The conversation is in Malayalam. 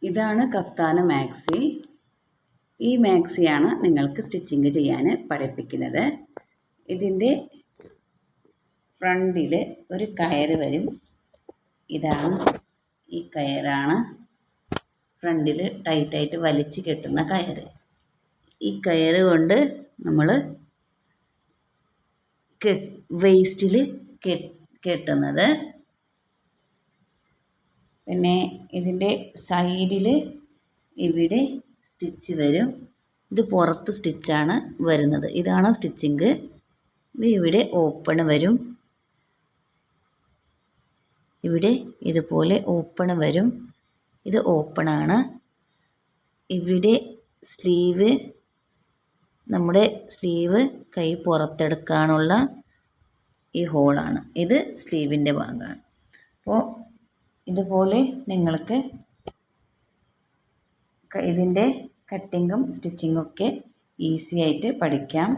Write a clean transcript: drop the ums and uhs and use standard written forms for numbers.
ഇതാണ് കഫ്താന മാക്സി. ഈ മാക്സിയാണ് നിങ്ങൾക്ക് സ്റ്റിച്ചിങ് ചെയ്യാൻ പഠിപ്പിക്കുന്നത്. ഇതിൻ്റെ ഫ്രണ്ടിൽ ഒരു കയറ് വരും. ഇതാണ് ഈ കയറാണ് ഫ്രണ്ടിൽ ടൈറ്റായിട്ട് വലിച്ച് കെട്ടുന്ന കയറ്. ഈ കയറ് കൊണ്ട് നമ്മൾ വേസ്റ്റിൽ കെട്ടുന്നത്. പിന്നെ ഇതിൻ്റെ സൈഡിൽ ഇവിടെ സ്റ്റിച്ച് വരും. ഇത് പുറത്ത് സ്റ്റിച്ചാണ് വരുന്നത്. ഇതാണ് സ്റ്റിച്ചിങ്. ഇത് ഇവിടെ ഓപ്പൺ വരും. ഇവിടെ ഇതുപോലെ ഓപ്പൺ വരും. ഇത് ഓപ്പണാണ്. ഇവിടെ സ്ലീവ്, നമ്മുടെ സ്ലീവ് കൈ പുറത്തെടുക്കാനുള്ള ഈ ഹോളാണ്. ഇത് സ്ലീവിൻ്റെ ഭാഗമാണ്. അപ്പോൾ ഇതുപോലെ നിങ്ങൾക്ക് ഇതിൻ്റെ കട്ടിങ്ങും സ്റ്റിച്ചിങ്ങും ഒക്കെ ഈസി ആയിട്ട് പഠിക്കാം.